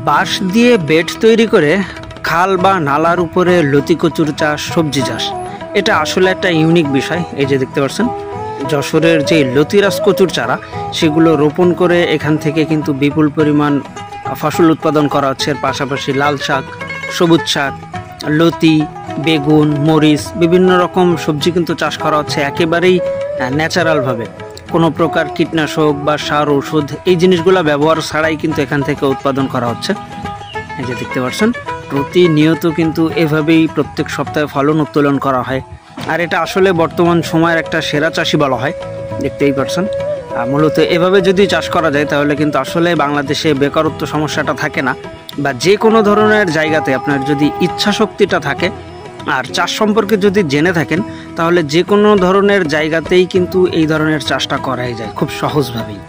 বাঁশ দিয়ে বেড তৈরি করে খাল বা নালার উপরে লতি কচুর চাষ, সবজি চাষ, এটা আসলে একটা ইউনিক বিষয়। এই যে দেখতে পাচ্ছেন যশোরের যে লতিরাজ কচুর চারা, সেগুলো রোপণ করে এখান থেকে কিন্তু বিপুল পরিমাণ ফসল উৎপাদন করা হচ্ছে। এর পাশাপাশি লাল শাক, সবুজ শাক, লতি, বেগুন, মরিচ, বিভিন্ন রকম সবজি কিন্তু চাষ করা হচ্ছে একেবারেই ন্যাচারালভাবে। কোনো প্রকার কীটনাশক বা সার ওষুধ এই জিনিসগুলো ব্যবহার ছাড়াই কিন্তু এখান থেকে উৎপাদন করা হচ্ছে। এই যে দেখতে পাচ্ছেন প্রতিনিয়ত কিন্তু এভাবেই প্রত্যেক সপ্তাহে ফলন উত্তোলন করা হয়। আর এটা আসলে বর্তমান সময়ের একটা সেরা চাষি বলা হয়, দেখতেই পাচ্ছেন। মূলত এভাবে যদি চাষ করা যায় তাহলে কিন্তু আসলে বাংলাদেশে বেকারত্ব সমস্যাটা থাকে না, বা যে কোনো ধরনের জায়গাতে আপনার যদি ইচ্ছা শক্তিটা থাকে আর চাষ সম্পর্কে যদি জেনে থাকেন, তাহলে যে কোনো ধরনের জায়গাতেই কিন্তু এই ধরনের চাষটা করাই যায় খুব সহজভাবেই।